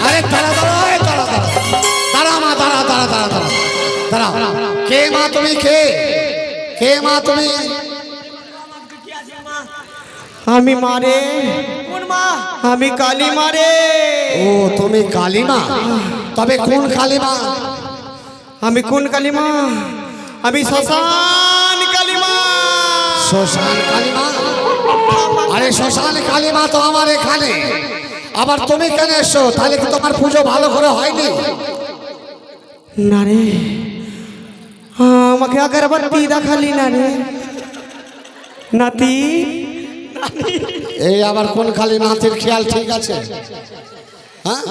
আরে দাঁড়া মা দাঁড়া কে মা তুমি কে মা তুমি আমি মারে কোন মা আমি কালী মারে ও তুমি কালিমা তবে কোন কালিমা আমি কোন কালিমা আমি শ্মশান কালিমা শ্মশান কালিমা আরে শ্মশান কালিমা তো আমার এখানে আবার তুমি কেন এসো তাহলে কি তোমার পুজো ভালো করে হয়নি না রে আমাকে আগরবাতি দেখালি না রে নাতি এই আবার কোন খালি নাতির খেয়াল ঠিক আছে হ্যাঁ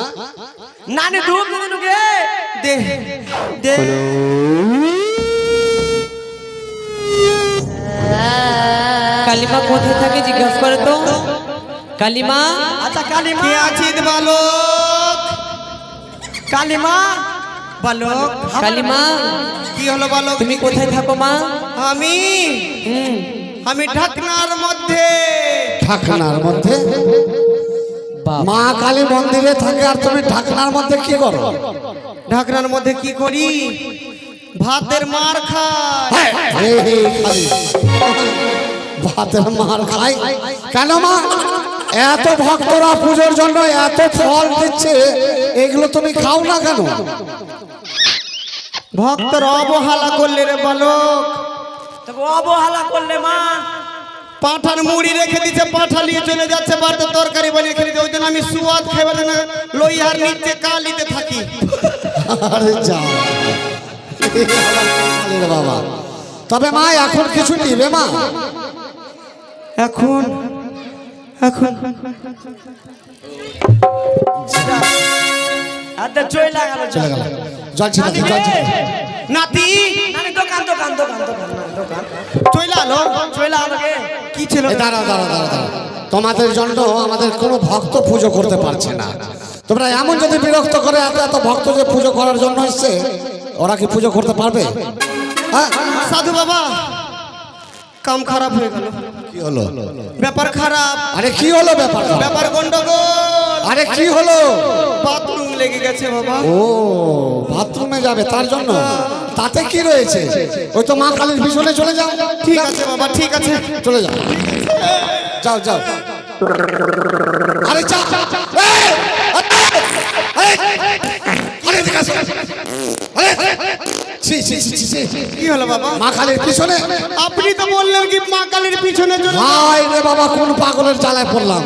নানি ধূপ দে দেনু গে দে দে কালিমা কোথায় থাকে জিজ্ঞাসা করে তো কালিমা আচ্ছা কালিমা কে আছিস বালক কালিমা বালক কালিমা কি হলো বালক তুমি কোথায় থাকো মা আমি আমি ঢাকনার মধ্যে ঢাকনার মধ্যে মা কালী মন্দিরে থাকে আর তুমি ঢাকনার মধ্যে কি করো ঢাকনার মধ্যে কি করি ভাতের মার খাই খালি ভাতের মার খাই কেন মা এত ভক্তরা পুজোর জন্য এত ফল দিচ্ছে এগুলো তুমি খাও না কেন ভক্তর অবহেলা করলে রে বালক তবে অবহেলা করলে মা পাঁঠার মুড়ি রেখে দিচ্ছে পাঁঠা নিয়ে চলে যাচ্ছে বাড়িতে তরকারি বানিয়ে খেয়ে দিতে ওই জন্য আমি সুয়াদ খাইবার জন্য লইয়ার নিচে কালিতে থাকি আরে যা আরে বাবা তবে মা এখন কিছু নিবে মা এখন এখন আদা চইলা গেল চলে গেল জল ছিল জল ছিল নাতি নানি দোকান চইলা আলো চইলা আলো গে কি ছিল এই দাঁড়াও তোমাদের জন্য আমাদের কোনো ভক্ত পুজো করতে পারছে না তোমরা এমন যদি বিরক্ত করে এত এত ভক্ত যে পুজো করার জন্য এসছে ওরা কি পুজো করতে পারবে হ্যাঁ সাধু বাবা কাম খারাপ হয়ে গেল কি হলো ব্যাপার খারাপ আরে কি হলো ব্যাপারটা ব্যাপার গন্ডগোল আরে কি হলো বাথরুম লেগে গেছে বাবা ও বাথরুমে যাবে তার জন্য তাতে কি রয়েছে ওই তো মা কালীর পিছনে চলে যাও ঠিক আছে বাবা ঠিক আছে চলে যাও যাও আরে যা এই! আরে এদিকে আসো। আরে ছি, কি হলো বাবা মা কালীর পিছনে আপনি তো বললেন কি মা কালীর পিছনে চলে যাও। হাই রে বাবা কোন পাগলের জ্বালায় পড়লাম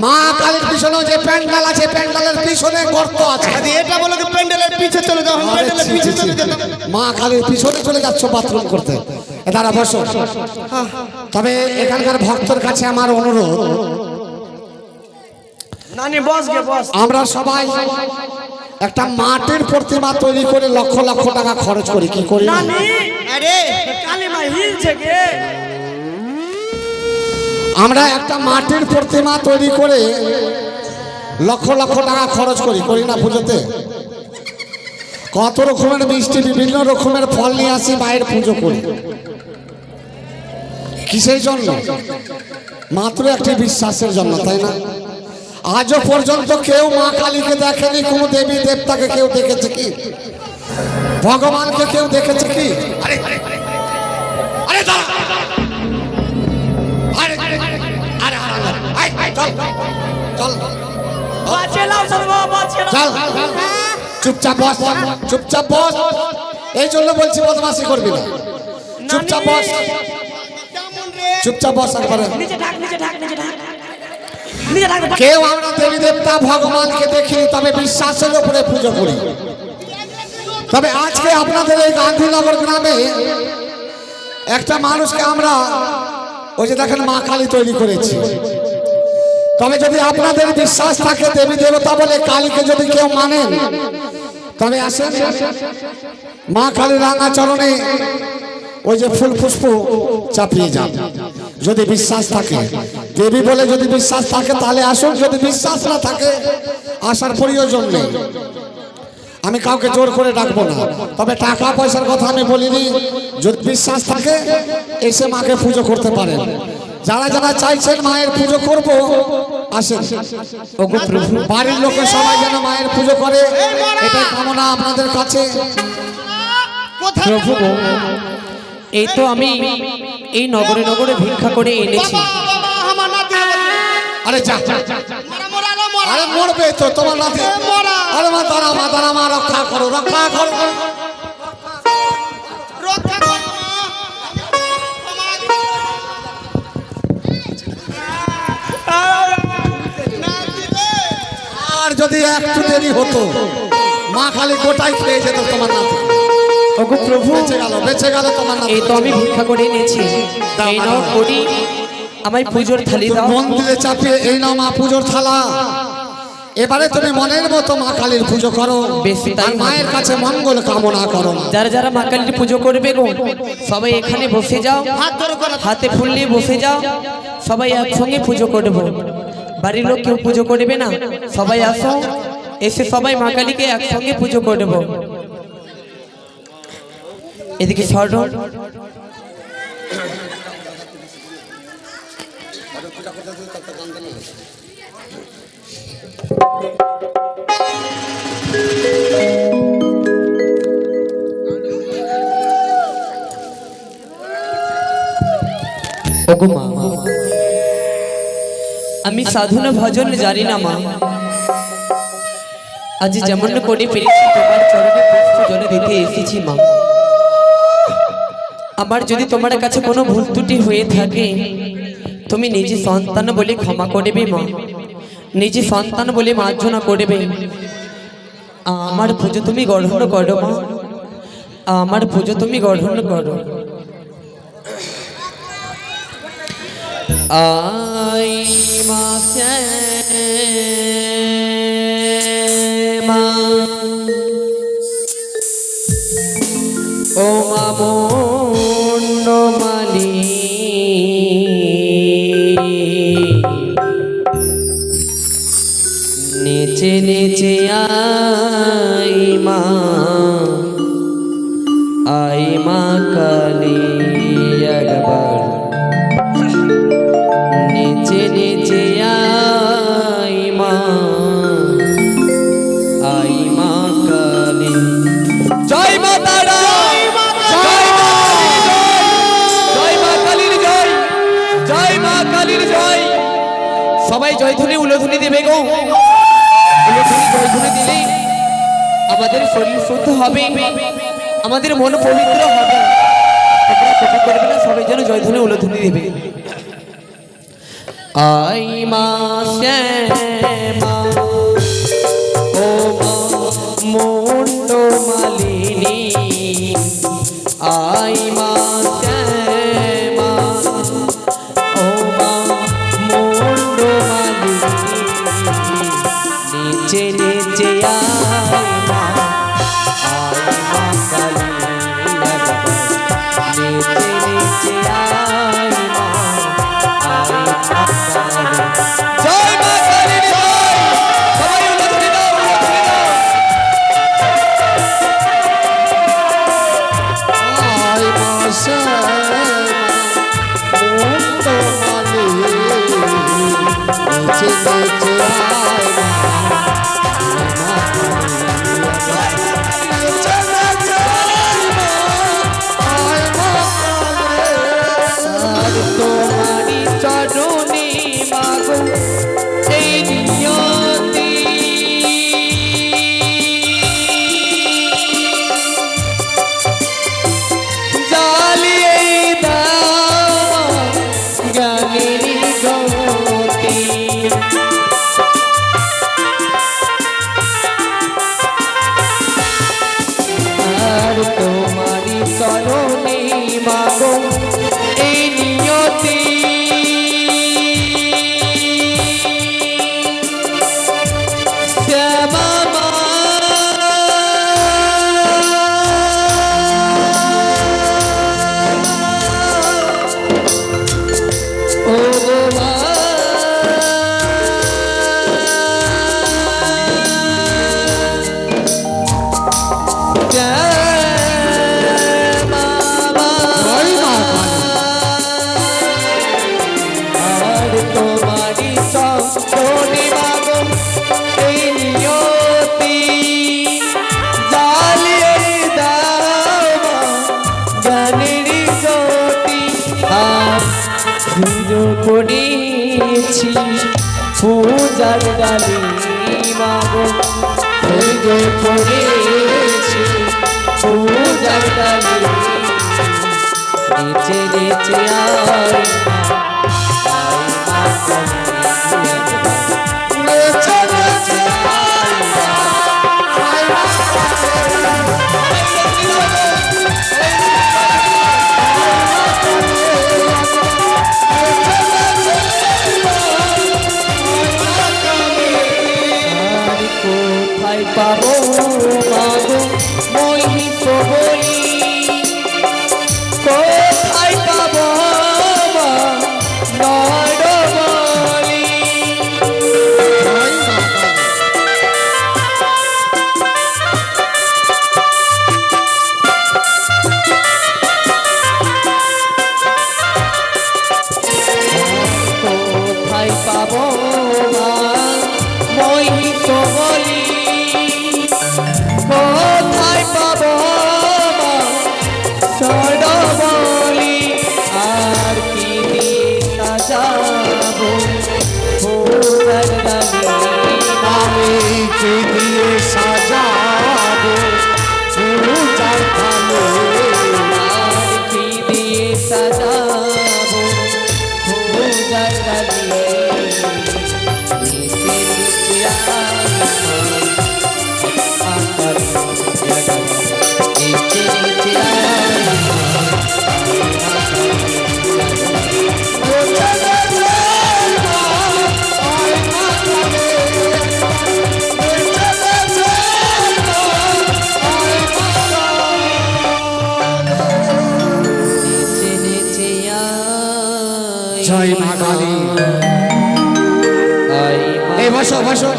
মা কালীর পিছনে যে প্যান্ডেল আছে প্যান্ডেলের পিছনে গর্ত আছে আরে এটা বলো কি প্যান্ডেলের পিছে চলে যাও আমি আরে প্যান্ডেলের ছি, পিছে ছি, চলে ছি। যেতাম মা কালীর পিছনে চলে যাচ্ছ বাথরুম করতে দাঁড়া বসো তবে এখানকার ভক্তর কাছে আমার অনুরোধ নানি বস গে বস আমরা সবাই একটা মাটির প্রতিমা তৈরি করে লক্ষ লক্ষ টাকা খরচ করি কি করি না? নানি আরে কালিমা হিলছে গে আমরা একটা মাটির প্রতিমা তৈরি করে লক্ষ লক্ষ টাকা খরচ করি না পুজোতে কত রকমের মিষ্টি বিভিন্ন রকমের ফল নিয়ে আসি মায়ের পুজো করি কিসের জন্য মাত্র একটি বিশ্বাসের জন্য তাই না আজও পর্যন্ত কেউ মা কালীকে দেখেনি কোনো দেবী দেবতাকে কেউ দেখেছে কি ভগবানকে কেউ দেখেছে কি চল বাঁচিয়ে নাও শোনো বাবা, বাঁচিয়ে নাও। চল চুপচাপ বস, চুপচাপ বস। এই জন্য বলছি বদমাশি করবি না, চুপচাপ বস, চুপচাপ বস একবারে। নিচে ঢাক, নিচে ঢাক, নিচে ঢাক, নিচে ঢাক। কেউ আমরা দেবী দেবতা ভগবানকে দেখিনি, তবে বিশ্বাসের উপরে পুজো করি। তবে আজকে আপনাদের এই গান্ধীনগর গ্রামে একটা মানুষকে আমরা ওই যে দেখেন মা কালী তৈরি করেছি। তবে যদি আপনাদের বিশ্বাস থাকে দেবী দেবতা বলে কালীকে যদি কেউ মানেন, তবে আসেন মা কালী রাঙা চরণে ওই যে ফুল পুষ্প চাপিয়ে যান। যদি বিশ্বাস থাকে দেবী বলে, যদি বিশ্বাস থাকে তাহলে আসুন, যদি বিশ্বাস না থাকে আসার প্রয়োজন নেই। আমি কাউকে জোর করে ডাকবো না, তবে টাকা পয়সার কথা আমি বলিনি। যদি বিশ্বাস থাকে এসে মাকে পুজো করতে পারেন। যারা যারা চাইছেন মায়ের পুজো করব আসেন। ওগো প্রভু, বাড়ির লোকের সবাই যেন মায়ের পুজো করে এটাই কামনা আপনাদের কাছে। প্রভু গো, এই তো আমি এই নগরে নগরে ভিক্ষা করে এনেছি। আরে যা, আরে মরবে তো তোমার নাতি। আরে মা দাঁড়া, মা দাঁড়া, মা রক্ষা করো, রক্ষা করো। আর যদি একটু দেরি হতো মা খালি গোটাই খেয়ে যেত তোমার নাতি। ওগো প্রভু, বেঁচে গেল, বেঁচে গেল তোমার নাতি। এই তো আমি ভিক্ষা করে এনেছি। এই নাও করি, আমায় পুজোর থালি দাও। মন্দিরে চাপিয়ে এই নাও মা পুজোর থালা। এবারে তুমি মনের মতো মা কালীর পুজো করো, বেশি তাই আর মায়ের কাছে মঙ্গল কামনা করো। যারা যারা মা কালীর পুজো করবে গো, সবাই এখানে বসে যাও, হাতে ফুল নিয়ে বসে যাও। সবাই একসঙ্গে পুজো করবো। বাড়ির লোক কেউ পুজো করবে না, সবাই আসো, এসে সবাই মা কালীকে একসঙ্গে পুজো করবো। এদিকে সরো। ওগো মা, আমি সাধনা ভজন জানি না মা। আজ যেমন করে পেরেছি তোমার চরণে পুষ্প জলে দিতে এসেছি মা। আমার যদি তোমার কাছে কোনো ভুল ত্রুটি হয়ে থাকে, তুমি নিজে সন্তান বলে ক্ষমা করবে মা, নিজে সন্তান বলে মার্জনা করবে। আমার পুজো তুমি গ্রহণ করো মা, আমার পুজো তুমি গ্রহণ করো। আই মা শ্যামা, ও মা মুন্ডমালি, নেচে নেচে আই মা কালী একবার, নেচে নেচে আই মা কালী। জয় মা তারা, জয় মা কালীর জয়, জয় মা কালীর জয়। সবাই জয়ধ্বনি উলধ্বনি দেবে গো। উলধ্বনি জয়ধ্বনি দিলে আমাদের শরীর শুদ্ধ হবে, আমাদের মন পবিত্র হবে। তোমরা কপি করবে না, সবাই যেন জয়ধ্বনি উলধ্বনি দেবে। আই মা শ্যামা, ও মা মুন্ডমালিনী, আই মা শ্যামা, ও মা মুন্ডমালিনী, নিচে নিচে আই মা কালী, নিচে নিচে আই মা জয় মা কালীর জয়। সবাই উলধ্বনি দাও, উলধ্বনি দাও। আয় মা চরণে মাগো এই নিয়তি শ্যামা মা ও গো মা আর তোমারি চরণে মাগো এই নিয়তি জ্বালিয়ে দাও মা জ্ঞানের জ্যোতি আর পুজো করেছি পূজার ডালি মাগো পুজো করেছি পূজার ডালি নেচে নেচে আয় নেচে নেচে আর কোথায় পাবো মাগো মহিষ বলি কোথায় পাবো মা নরবলি কোথায় পাবো মা মহিষ বলি কোথায় পাবো মা সরবলি আর কি দিয়ে সাজাবো পূজার ডালি আমি কে দিয়ে সাজাবো পূজার থালে আর কি দিয়ে সাজাবো পূজার ডালি নিচে নিচে আকার নিচে নিচে নিচে নিচে জয় মা কালী। এই বসো বসো,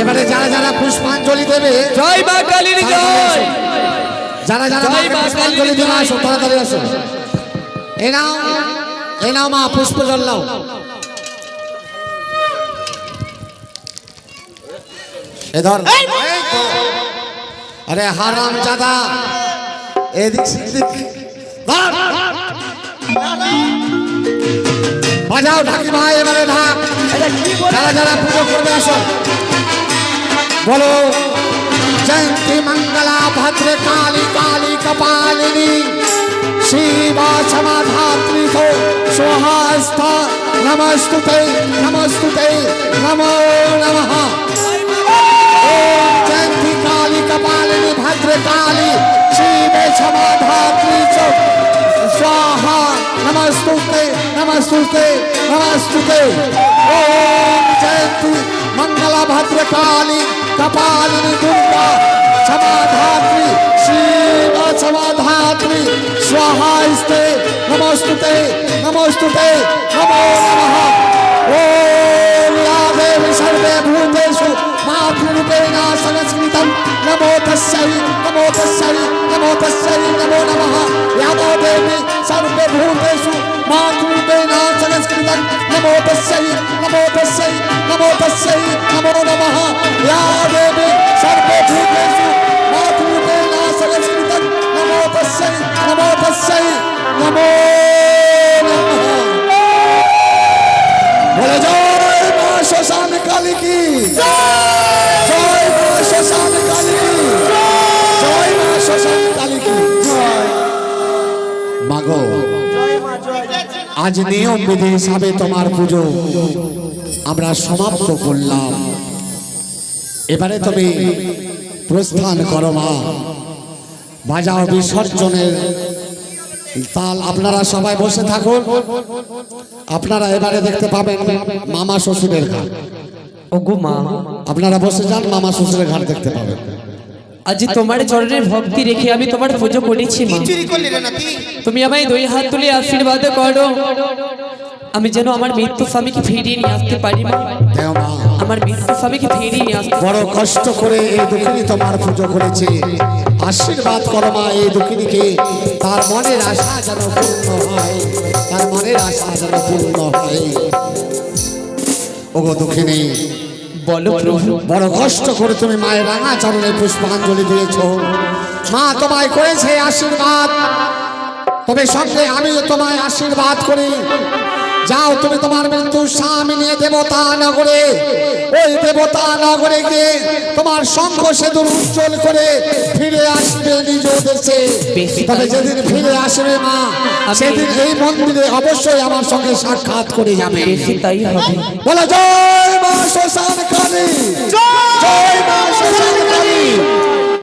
এবারে যারা যারা পুষ্পাঞ্জলি দেবে, জয় মা কালীর জয় যারা যারা জয় মাকে মা পুষ্পাঞ্জলি কালীর দেবে জয়। আসো, তাড়াতাড়ি আসো। এ নাও এ নাও মা, পুষ্প জল নাও। এ ধর। আরে হারাম জাদা, এদিক সেদিক ধর। বাজাও ঢাকি ভাই, এবারে ঢাক। যারা যারা পুজো করবে আসো, বলো जयंती मंगला भद्र काली काली कपालिनी शिवा समाधात्री हो स्वाहास्था नमस्तुते नमस्तुते नमो नमः। ओम जयंती काली कपालिनी भद्र काली शिवे समाधात्री च स्वाहा नमस्तुते नमस्तुते नमस्तुते। ओम जयंती मंगला भद्र काली कपालिनी दुर्गा समाधात्री शिवा समाधात्री स्वाहास्ते नमस्तुते नमस्तुते नमो नमः। ओम या देवी सर्वे भूतेषु मातृरूपेण संस्कृतं नमो तस्यै नमो तस्यै नमो तस्यै नमो नमः। या देवी सर्वे भूतेषु मातृरूपेण संस्कृतं नमो तस्यै नमो तस्यै नमो तस्यै नमो नमः। या देवी सर्वे भूतेषु मातृरूपेण संस्कृतं नमो तस्यै नमो तस्यै नमो नमः। बोले जय मां श्मशान काली की जय मां श्मशान काली की जय मां श्मशान काली की जय। मागो আজ নিয়ম বিধি হিসাবে তোমার পুজো আমরা সমাপ্ত করলাম। এবারে তুমি প্রস্থান করো মা। বাজাও বিসর্জনের তাল। আপনারা সবাই বসে থাকুন। আপনারা এবারে দেখতে পাবেন মামা শ্বশুরের ঘাট। ওগো মা, আপনারা বসে যান, মামা শ্বশুরের ঘাট দেখতে পাবেন। আজ তোমার চরণের ভক্তি রেখে আমি তোমার পুজো করেছি মা। চুরি করলি রে নাতি? তুমি আমায় দুই হাত তুলে আশীর্বাদ করো, আমি যেন আমার মৃত্যু স্বামীকে ফিরিয়ে নিয়ে আসতে পারি মা। দেও মা, আমার মৃত্যু স্বামীকে ফিরিয়ে নিয়ে আসতে। বড় কষ্ট করে এই দুঃখিনী তোমার পুজো করেছে, আশীর্বাদ করো মা এই দুঃখিনীকে, তার মনের আশা যেন পূর্ণ হয়, তার মনের আশা যেন পূর্ণ হয়। ওগো দুঃখিনী, বলো প্রভু। বড় কষ্ট করে তুমি মায়ের রাঙা চরণে পুষ্পাঞ্জলি দিয়েছো, মা তোমায় করেছে আশীর্বাদ, তবে সঙ্গে আমি তোমায় আশীর্বাদ করি। যাও তুমি তোমার মৃত্যু স্বামী নিয়ে দেবতা নগরে, ওই দেবতা নগরে গিয়ে তোমার শঙ্খ সেতুর উজ্জ্বল করে ফিরে আসবে নিজ দেশে। তবে যেদিন ফিরে আসবে মা, সেদিন এই মন্দিরে অবশ্যই আমার সঙ্গে সাক্ষাৎ করে যাবে। বেশি তাই হবে। বলো জয় মা শ্মশান কালী, জয় মা শ্মশান কালী।